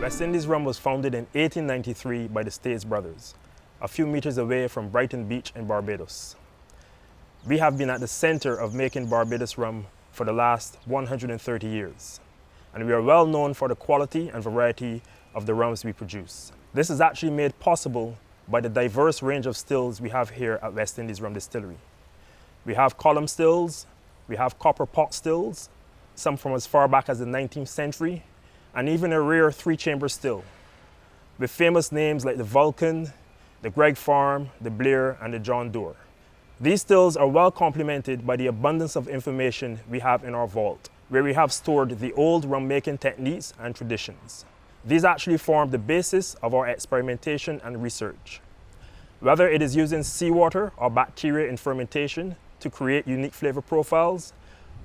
West Indies Rum was founded in 1893 by the States brothers, a few meters away from Brighton Beach in Barbados. We have been at the center of making Barbados rum for the last 130 years, and we are well known for the quality and variety of the rums we produce. This is actually made possible by the diverse range of stills we have here at West Indies Rum Distillery. We have column stills, we have copper pot stills, some from as far back as the 19th century, and even a rare three-chamber still, with famous names like the Vulcan, the Greg Farm, the Blair, and the John Doerr. These stills are well complemented by the abundance of information we have in our vault, where we have stored the old rum-making techniques and traditions. These actually form the basis of our experimentation and research. Whether it is using seawater or bacteria in fermentation to create unique flavor profiles,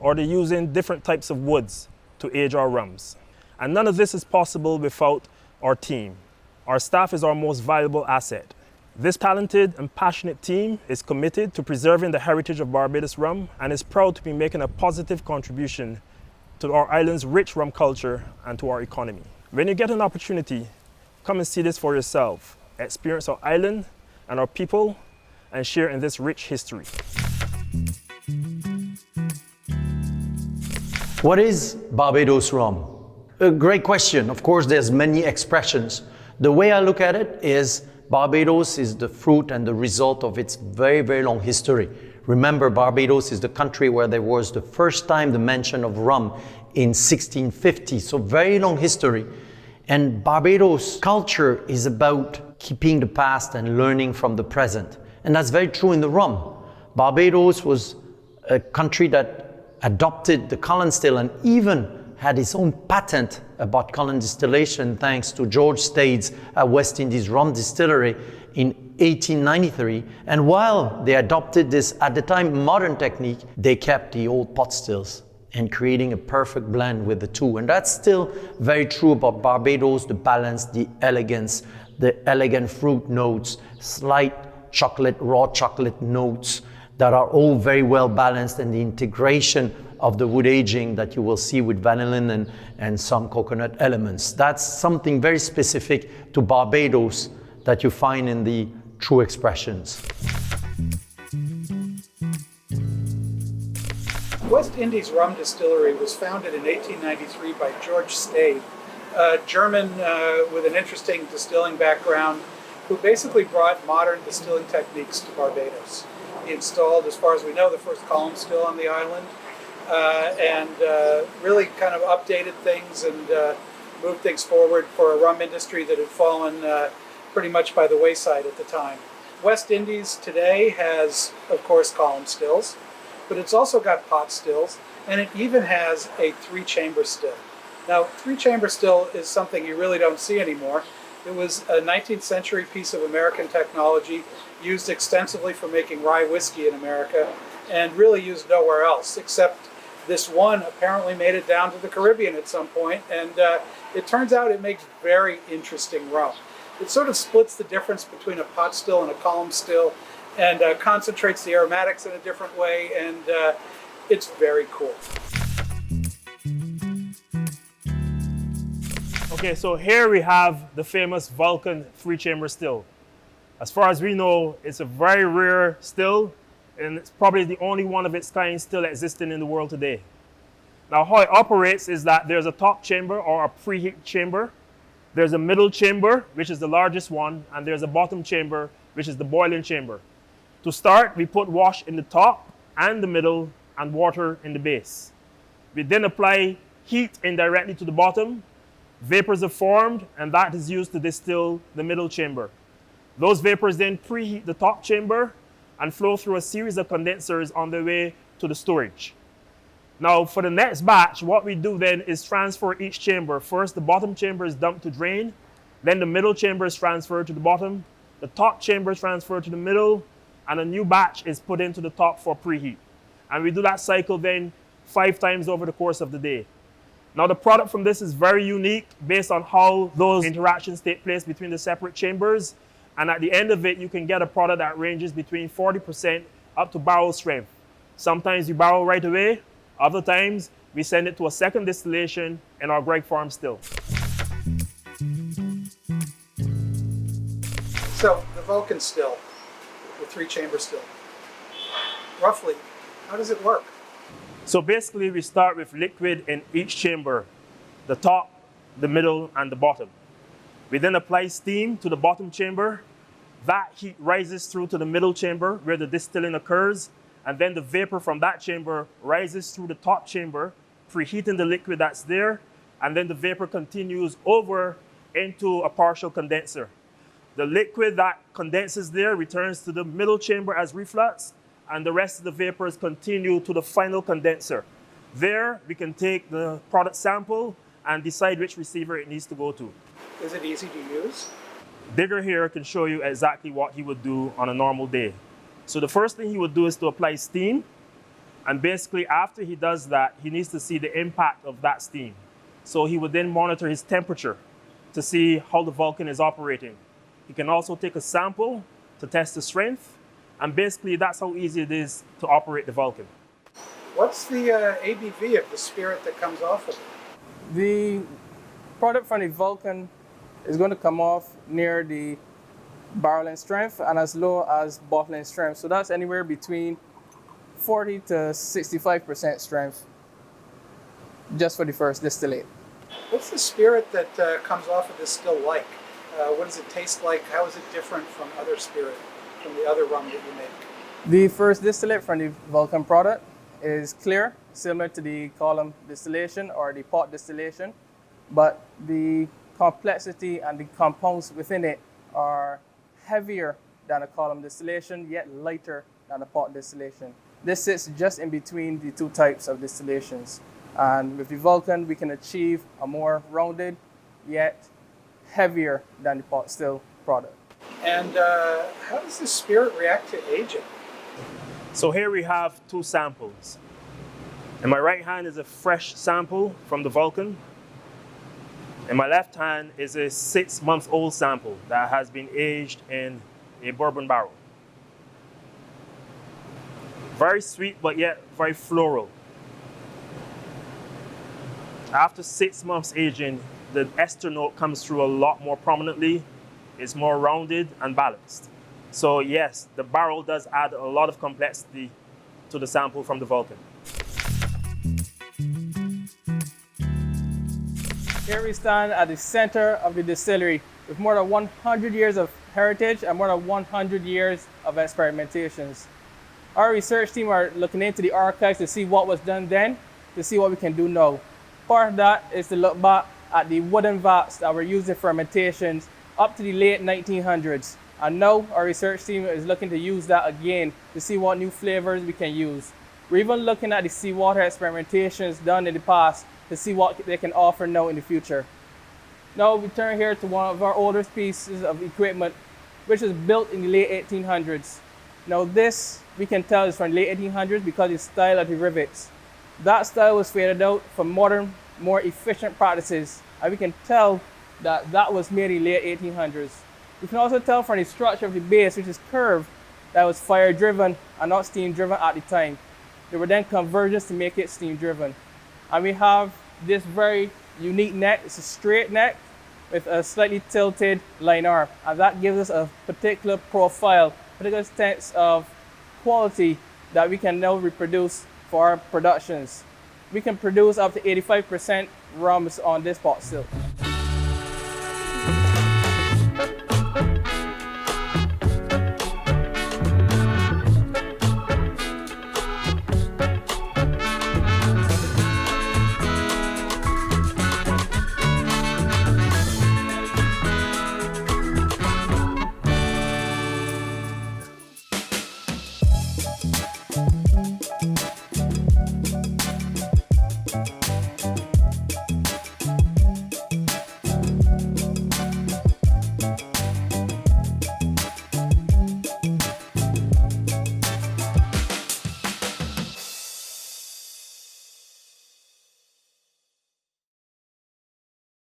or the using different types of woods to age our rums. And none of this is possible without our team. Our staff is our most valuable asset. This talented and passionate team is committed to preserving the heritage of Barbados rum and is proud to be making a positive contribution to our island's rich rum culture and to our economy. When you get an opportunity, come and see this for yourself. Experience our island and our people and share in this rich history. What is Barbados rum? A great question. Of course, there's many expressions. The way I look at it is Barbados is the fruit and the result of its very, very long history. Remember, Barbados is the country where there was the first time the mention of rum in 1650, so very long history. And Barbados culture is about keeping the past and learning from the present. And that's very true in the rum. Barbados was a country that adopted the column still and even had its own patent about column distillation thanks to George Stade's West Indies Rum Distillery in 1893. And while they adopted this, at the time, modern technique, they kept the old pot stills and creating a perfect blend with the two. And that's still very true about Barbados, the balance, the elegance, the elegant fruit notes, slight chocolate, raw chocolate notes that are all very well balanced, and the integration of the wood aging that you will see with vanillin and some coconut elements. That's something very specific to Barbados that you find in the true expressions. West Indies Rum Distillery was founded in 1893 by George Stade, a German with an interesting distilling background, who basically brought modern distilling techniques to Barbados. He installed, as far as we know, the first column still on the island, and really kind of updated things and moved things forward for a rum industry that had fallen pretty much by the wayside at the time. West Indies today has, of course, column stills, but it's also got pot stills, and it even has a three-chamber still. Now, three-chamber still is something you really don't see anymore. It was a 19th century piece of American technology used extensively for making rye whiskey in America and really used nowhere else, except this one apparently made it down to the Caribbean at some point, and it turns out it makes very interesting rum. It sort of splits the difference between a pot still and a column still and concentrates the aromatics in a different way, and it's very cool. Okay, so here we have the famous Vulcan three-chamber still. As far as we know, it's a very rare still, and it's probably the only one of its kind still existing in the world today. Now, how it operates is that there's a top chamber or a preheat chamber. There's a middle chamber, which is the largest one, and there's a bottom chamber, which is the boiling chamber. To start, we put wash in the top and the middle and water in the base. We then apply heat indirectly to the bottom. Vapors are formed, and that is used to distill the middle chamber. Those vapors then preheat the top chamber and flow through a series of condensers on their way to the storage. Now, for the next batch, what we do then is transfer each chamber. First, the bottom chamber is dumped to drain. Then the middle chamber is transferred to the bottom. The top chamber is transferred to the middle. And a new batch is put into the top for preheat. And we do that cycle then 5 times over the course of the day. Now, the product from this is very unique based on how those interactions take place between the separate chambers. And at the end of it, you can get a product that ranges between 40% up to barrel strength. Sometimes you barrel right away. Other times, we send it to a second distillation in our Greg Farm still. So, the Vulcan still, the 3-chamber still, roughly, how does it work? So basically, we start with liquid in each chamber, the top, the middle, and the bottom. We then apply steam to the bottom chamber. That heat rises through to the middle chamber where the distilling occurs. And then the vapor from that chamber rises through the top chamber, preheating the liquid that's there. And then the vapor continues over into a partial condenser. The liquid that condenses there returns to the middle chamber as reflux, and the rest of the vapors continue to the final condenser. There, we can take the product sample and decide which receiver it needs to go to. Is it easy to use? Digger here can show you exactly what he would do on a normal day. So the first thing he would do is to apply steam. And basically, after he does that, he needs to see the impact of that steam. So he would then monitor his temperature to see how the Vulcan is operating. He can also take a sample to test the strength. And basically, that's how easy it is to operate the Vulcan. What's the ABV of the spirit that comes off of it? The product from the Vulcan is going to come off near the barreling strength and as low as bottling strength. So that's anywhere between 40 to 65% strength just for the first distillate. What's the spirit that comes off of this still like? What does it taste like? How is it different from other spirit, from the other rum that you make? The first distillate from the Vulcan product is clear, similar to the column distillation or the pot distillation, but the complexity and the compounds within it are heavier than a column distillation, yet lighter than a pot distillation. This sits just in between the two types of distillations. And with the Vulcan, we can achieve a more rounded, yet heavier than the pot still product. And how does the spirit react to aging? So here we have 2 samples. In my right hand is a fresh sample from the Vulcan. In my left hand is a 6-month-old sample that has been aged in a bourbon barrel. Very sweet, but yet very floral. After 6 months aging, the ester note comes through a lot more prominently. It's more rounded and balanced. So yes, the barrel does add a lot of complexity to the sample from the Vulcan. Here we stand at the center of the distillery with more than 100 years of heritage and more than 100 years of experimentations. Our research team are looking into the archives to see what was done then, to see what we can do now. Part of that is to look back at the wooden vats that were used in fermentations up to the late 1900s. And now our research team is looking to use that again to see what new flavors we can use. We're even looking at the seawater experimentations done in the past to see what they can offer now in the future. Now we turn here to one of our oldest pieces of equipment, which was built in the late 1800s. Now this, we can tell, is from the late 1800s because of the style of the rivets. That style was faded out for modern, more efficient practices, and we can tell that that was made in the late 1800s. We can also tell from the structure of the base, which is curved, that was fire-driven and not steam-driven at the time. There were then conversions to make it steam-driven. And we have this very unique neck. It's a straight neck with a slightly tilted line arm, and that gives us a particular profile, particular sense of quality that we can now reproduce for our productions. We can produce up to 85% rums on this pot still.